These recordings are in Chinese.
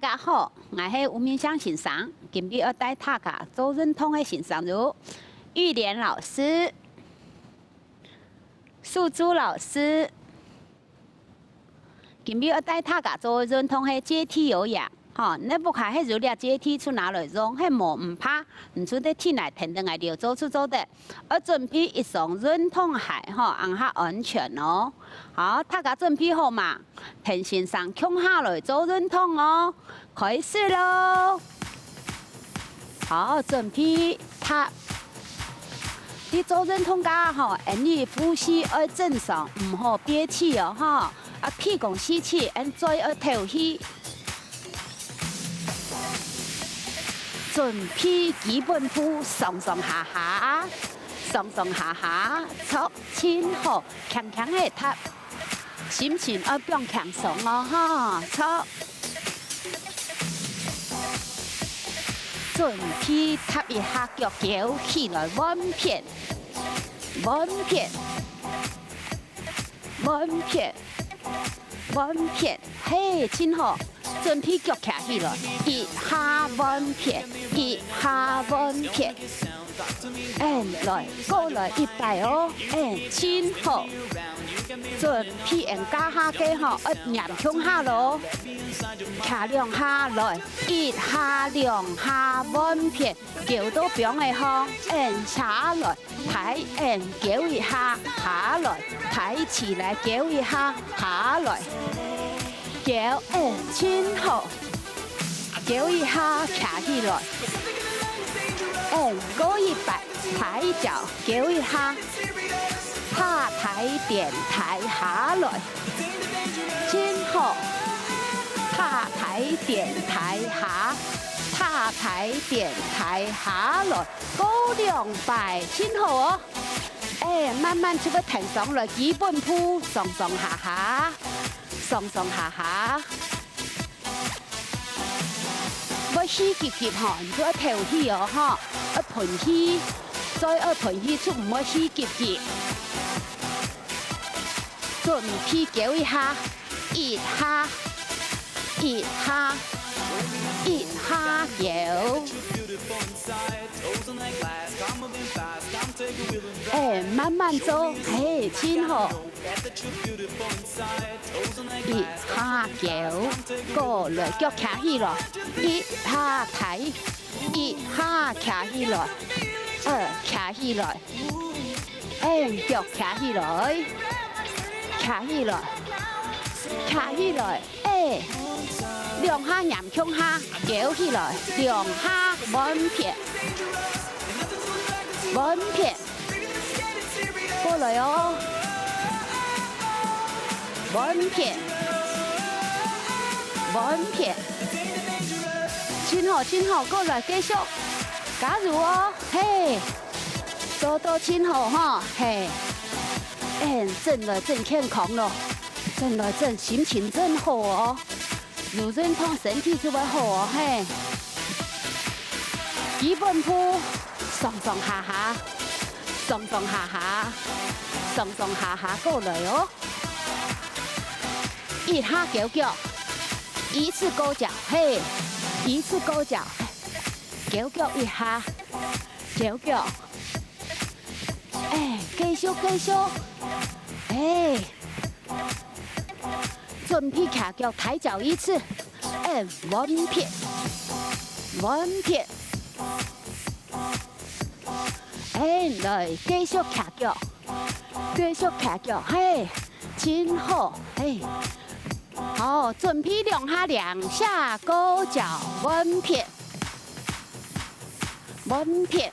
大家好，我是吴明香先生，今日要带大家做认同的欣赏如玉莲老师、素珠老师。今日要带大家做认同的阶梯有氧。 吼，你不看迄热烈阶梯出哪来用？迄无唔怕，唔出得天来天灯来就做出做的。而准备一双润痛鞋，吼，按下安全哦。好，大家准备好嘛？天先生扛下来做润痛哦，开始喽。好，准备踏。你做润痛噶吼，你呼吸要正常，唔好憋气哦，吼。啊，屁股吸气，再要吐气。 准备基本步，上上下下，上上下下，错，轻好，强强的踏，心情要变强松哦，哈，错。准备踏一下脚脚起来，稳片，稳片，稳片，稳片，嘿，轻好。 准备脚站起来，一下稳片，一下稳片，来，过来100哦，轻好，准备加下脚吼，念胸下咯，卡2下来，一下2下稳片，脚到边的方，下来，抬，脚一下，下来，抬起来，脚一下，下来。 脚轻好，脚一下站起来，过100，抬脚，脚一下，踏抬点抬下来，轻好，踏抬点抬下，踏抬点抬下来，过200，轻好哦，慢慢就要停上来，基本步上上下下。 上上下下，要吸急急吼，就要吐气哦吼，要喷气，再要喷气出，唔好吸急急。准备叫一下，一下，一下，一下叫。 慢慢做，轻好。一下脚，过来脚站起来，一下抬，一下站起来，站起来，脚站起来，站起来，站起来，2下仰胸下，叫起来，2下稳片，稳片。 过来哦，稳片，稳片，轻好轻好，过来继续，加入哦，嘿，做到轻好哈，嘿，真来真健康咯，真来真心情真好哦，有认同身体就会好哦，嘿，基本步上上下下。 上上下下，上上下下过来哦！一下脚脚，一次勾脚，嘿，一次勾脚，脚脚一下，脚脚，继续继续，准备卡脚抬脚一次，稳片，稳片。 来继续卡脚，继续卡脚，嘿，轻好，好，准备2下勾脚，稳片，稳片，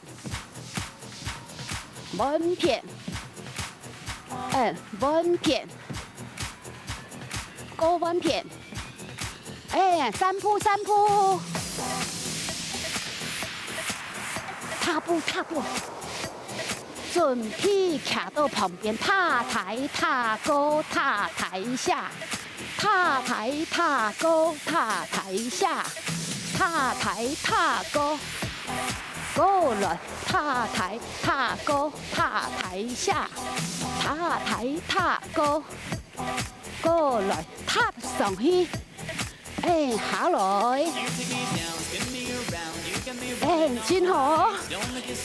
稳片，稳片，勾稳片，3步3步，踏步踏步。 准备卡到旁边，踏抬踏高，踏抬下，踏抬踏高，踏抬下，踏抬踏高，过来，踏抬踏高，踏抬下，踏抬踏高，过来，踏上去，哎，下來，哎，真好，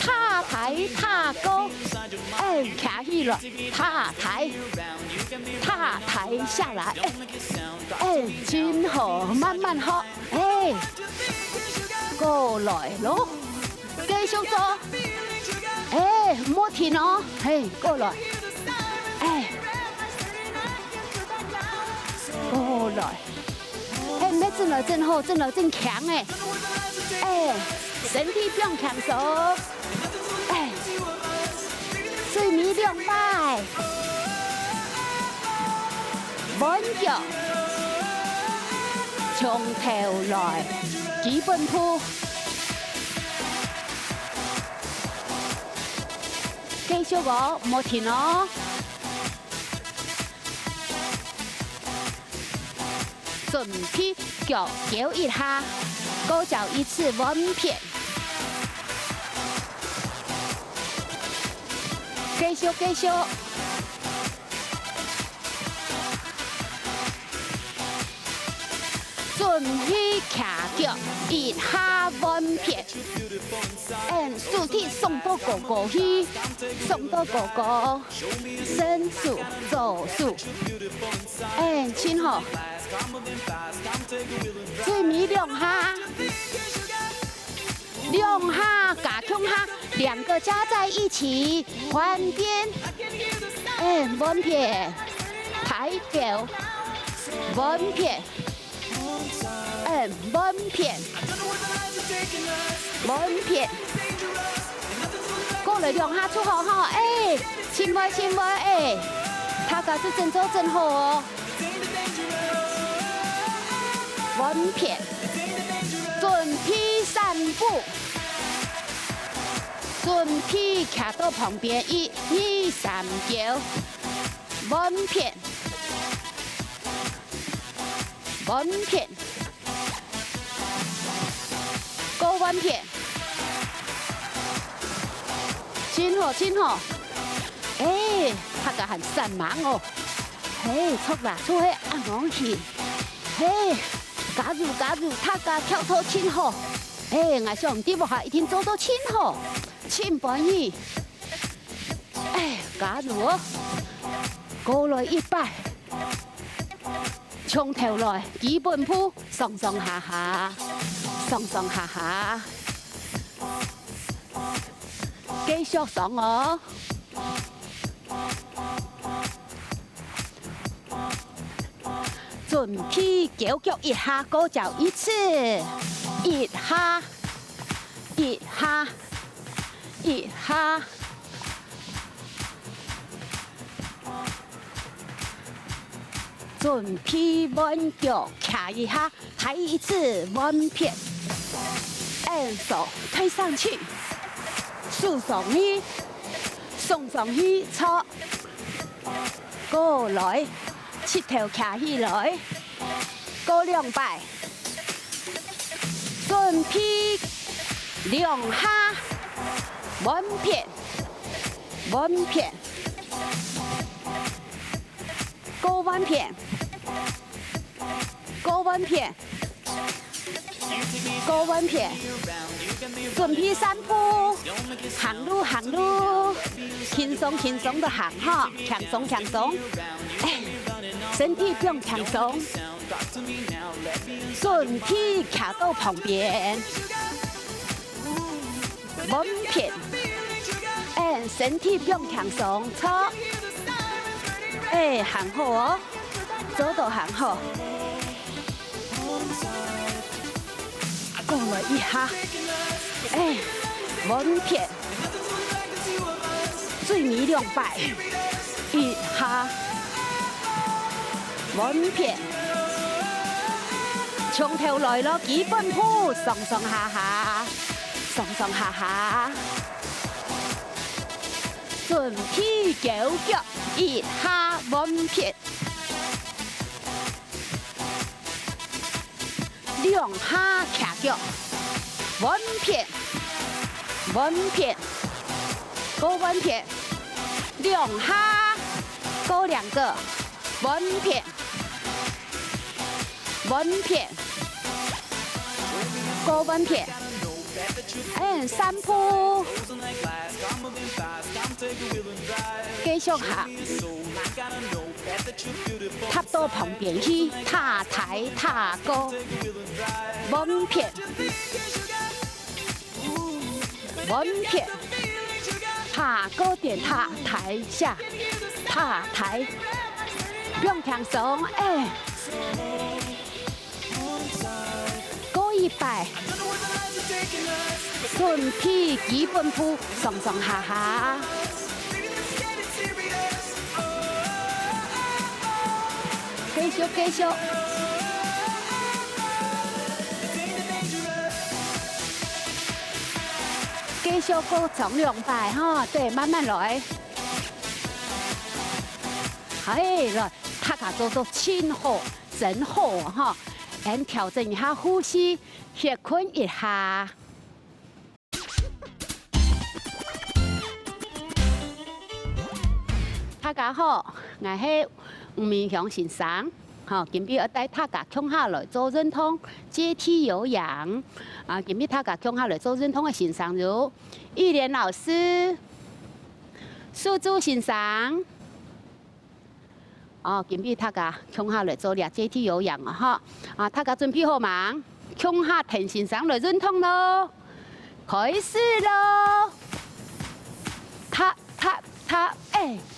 踏抬踏高，哎，徛起來，踏抬下來，哎，真好，慢慢學，哎，過來咯，繼續做，哎，唔好停哦，哎，過來，哎，過來。哎，那真了真好，真了真强哎！哎，身体变强手，哎，水米两百，稳脚，从头来，基本步，继续哦，莫停哦。准备脚摇一下，勾脚一次稳片，继续继续，准备卡脚一下稳片，身体送到高高去，送到高高，伸手走手，亲好。水米两下，加强下，两个加在一起，换边，稳片，抬脚，稳片，稳片，稳片，过来两下出好哈，亲歪，他家是真做真好哦。稳片，准备散步，准备徛到旁边1、2、3脚，稳片，稳片，高稳片，真好，他家很散忙哦，出啦，出去按往去，加入，他家跳脱真好，我上啲下一定做到真好，真满意，加入哦，過來100，從頭來基本步，上下，繼續上哦。准备腳腳一下，高腳一次，一下，准备穩腳，卡一下，抬一次穩片，手推上去，豎上去，送上去，錯，過來。七頭卡起來，過200，準備2下，穩片，過穩片，準備散步，行路，輕鬆的行哈，強鬆。身體不用放鬆，準備卡到旁邊，穩片，身體不用放鬆，錯，行好哦，走到行好，過來一下，穩片，水米200，一下。穩片，從頭來咯，基本步，上下，準備腳一下穩片，2下卡腳，穩片，高穩片，2下，高2個，穩片。过弯片，三步，继续下，踏到旁边去，踏抬踏高，弯片，弯片，踏高点踏抬下，踏抬，不用轻松，过100。顺屁基本步，上上下下，继续继续，继续过从200哈，对，慢慢来。来，大家做做真好，真好哈！先调整一下呼吸，歇困一下。大家好，我是吴明祥先生。今日我帶大家共下來做運動，接替有氧。今日大家共下來做運動嘅先生有玉蓮老師、蘇珠先生。今日大家共下來做啲接替有氧大家準備好嗎？共下田先生來運動咯，開始咯！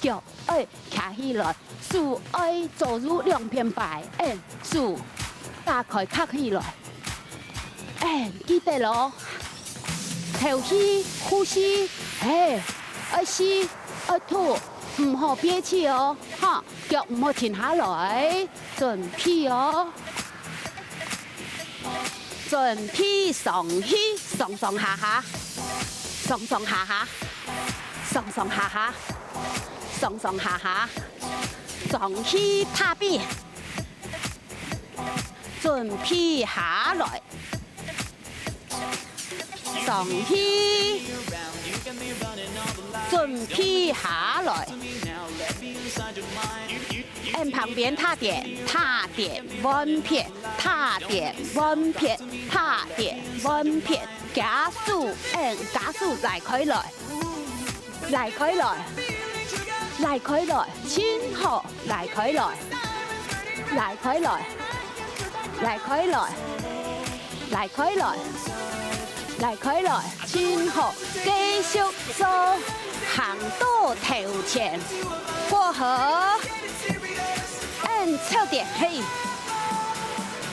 腳站起來，手做入2片擺，手打開卡起來，記得咯，頭氣呼吸，吸吐，唔好憋氣哦，腳唔好停下來，準備哦，準備上氣，上上下下，上上下下，上上下下。上上下下，上去踏邊，準備下來，上去，準備下來。旁邊踏點，踏點彎片，踏點彎片，踏點彎片，加速，加速來開來，來開來。來開來，前後來開來，來開來，來開來，來開來，來開來，前後繼續做，行到頭前，過河，側點嘿，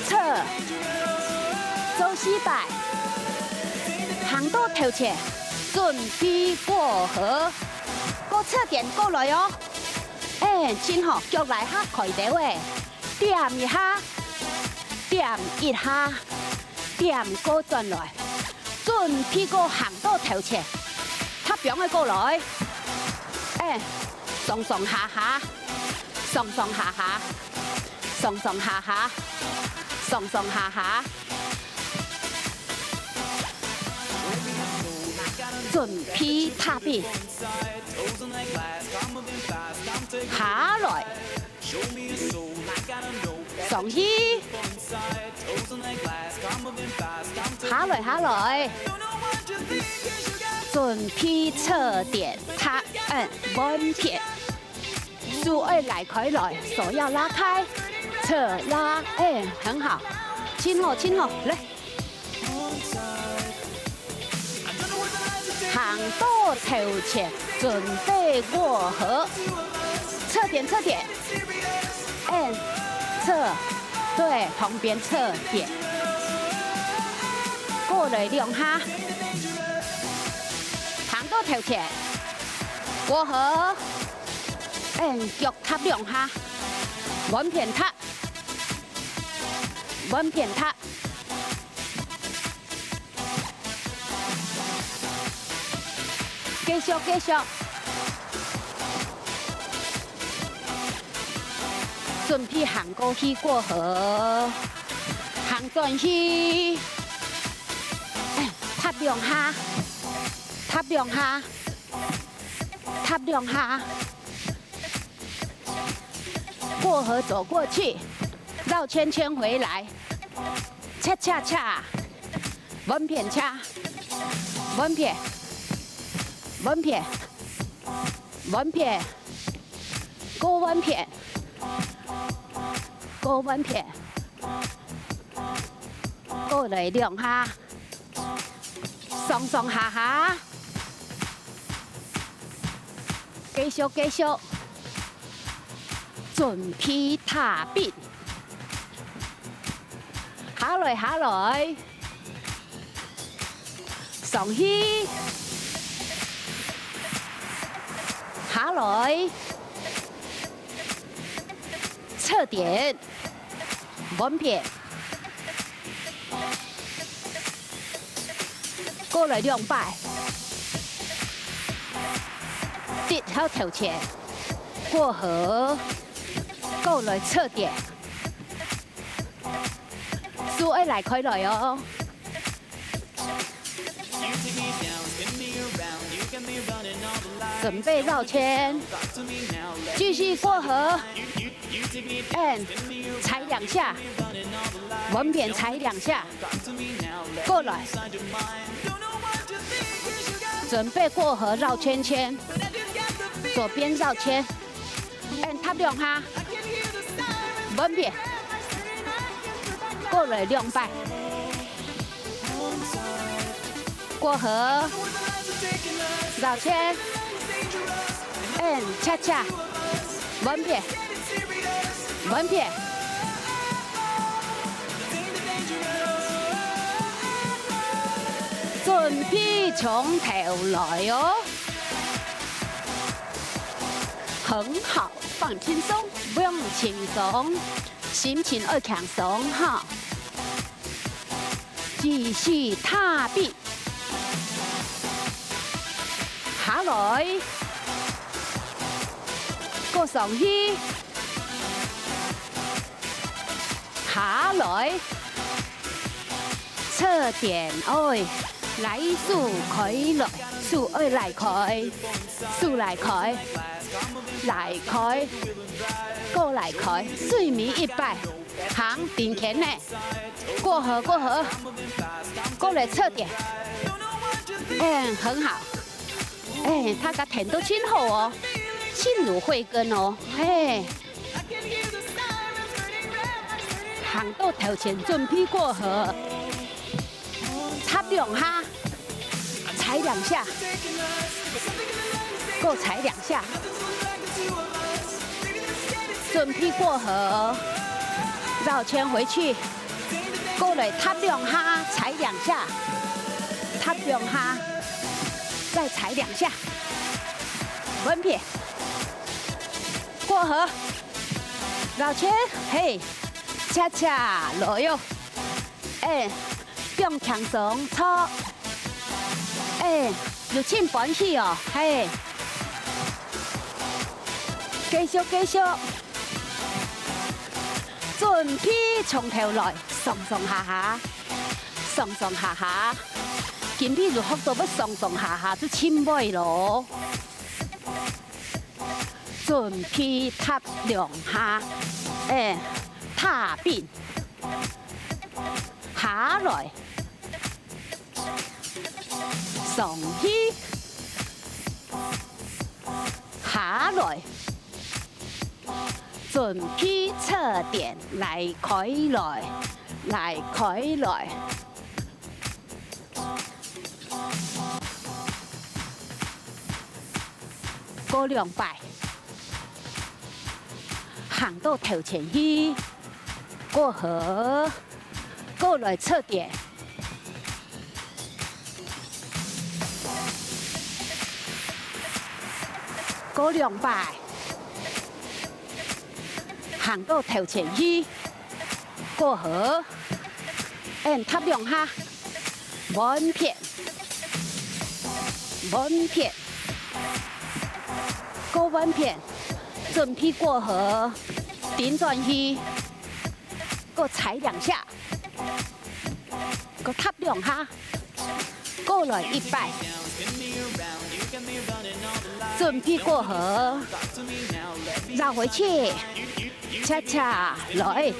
側，做4擺，行到頭前，準備過河。過側點過來哦，前後腳來下開掉點一下，點一下，點過轉來，準備過行到頭前，踏兩個過來，上上下下，上上下下，上上下下，上上下下。準備踏邊，下來，上去，下來下來，準備側點踏彎片，手來開來，手要拉開，側拉，很好，輕後輕後，來。行到頭前，準備過河，側點側點，側，對，旁邊側點，過來2下，行到頭前，過河，腳踏2下，彎片踏，彎片踏。繼續繼續，準備行過去過河，行轉去，踏2下，踏2下，踏2下，過河走過去，繞圈圈回來，恰恰恰，稳片车，稳片，稳片，稳片，高稳片，高稳片，过来两下，上上下下，继续继续，准备踏冰，下来下来。 上去，下來，側點，穩片，過來兩擺，跌好頭前，過河，過來側點，數愛來開來哦。 准备绕圈，继续过河 ，and 踩2下，稳扁踩2下，过来，准备过河绕圈圈，左边绕圈 ，and 踏2下，稳扁，过来2摆，过河。 绕圈 ，and 恰恰，稳片，稳片，准备从头来哦，很好，放轻松，不用轻松，心情要强松哈，继续踏壁。 下來，過上去，下來，側點愛，來數開來，數愛來開，數來開，來開，過來開，水面1擺，行定前呢，過河過河，過來側點，很好。 哎，他個田都真好哦，心如慧根哦，嘿，行到頭前準備過河，插2下，踩2下，夠踩2下，準備過河，繞圈回去，過來插2下，踩2下，插2下。 再踩2下，稳片，过河，绕圈，嘿，恰恰来哟，哎，用强松操，哎，有真欢喜哦，嘿，继续继续，准备从头来，上上下下，上上下下。 今比如幅度要上上下下都深尾咯，准備踏2下，哎，踏冰，下來，上去，下來，准備側點來開來，來開來。 過2擺，行到頭前去，過河，過來側點，過2擺，行到頭前去，過河，踏2下，穩片，穩片。 過穩片，準備過河，點轉去，過踩2下，過踏2下，過來1擺，準備過河，繞回去，恰恰来，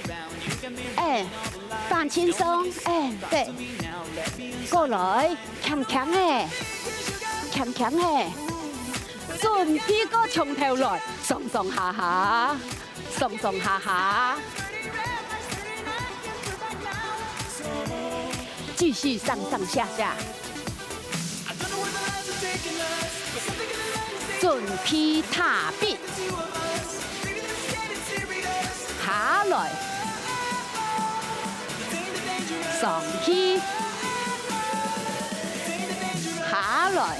放轻松，对，过来，强强的，强强的，准备个从头来，上上下下，上上下下，继续上上下下。 准备踏壁，下來，上去，下來，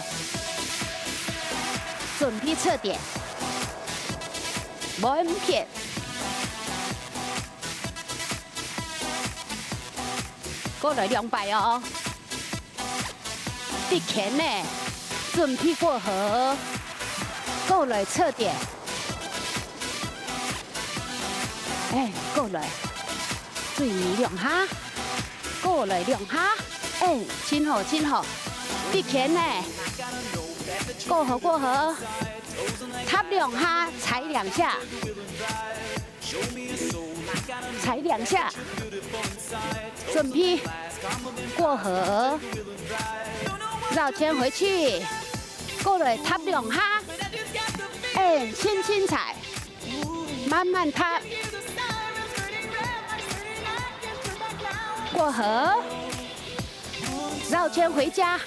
準備側點，滿片，過來200哦，啲鉗呢，準備過河。 過來側點，過來，注意2下，過來2下，親好親好，啲鉗呢，過河過河，踏2下，踩2下，踩2下，準備過河，繞圈回去，過來踏2下。 輕輕踩，慢慢踏，過河，繞圈回家，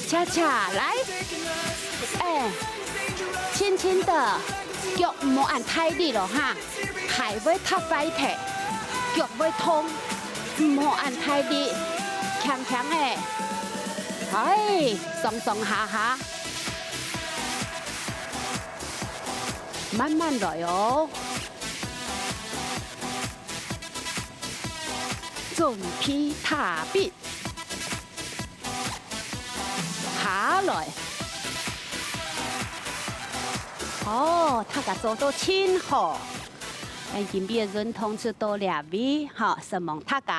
恰恰來，輕輕的，腳唔好按太力咯哈，係會踏快啲，腳會痛，唔好按太力，強強嘅，上上下下。 慢慢來哦，準備踏壁，下來。他個做到真好，今邊人同志多2位，什麼他個。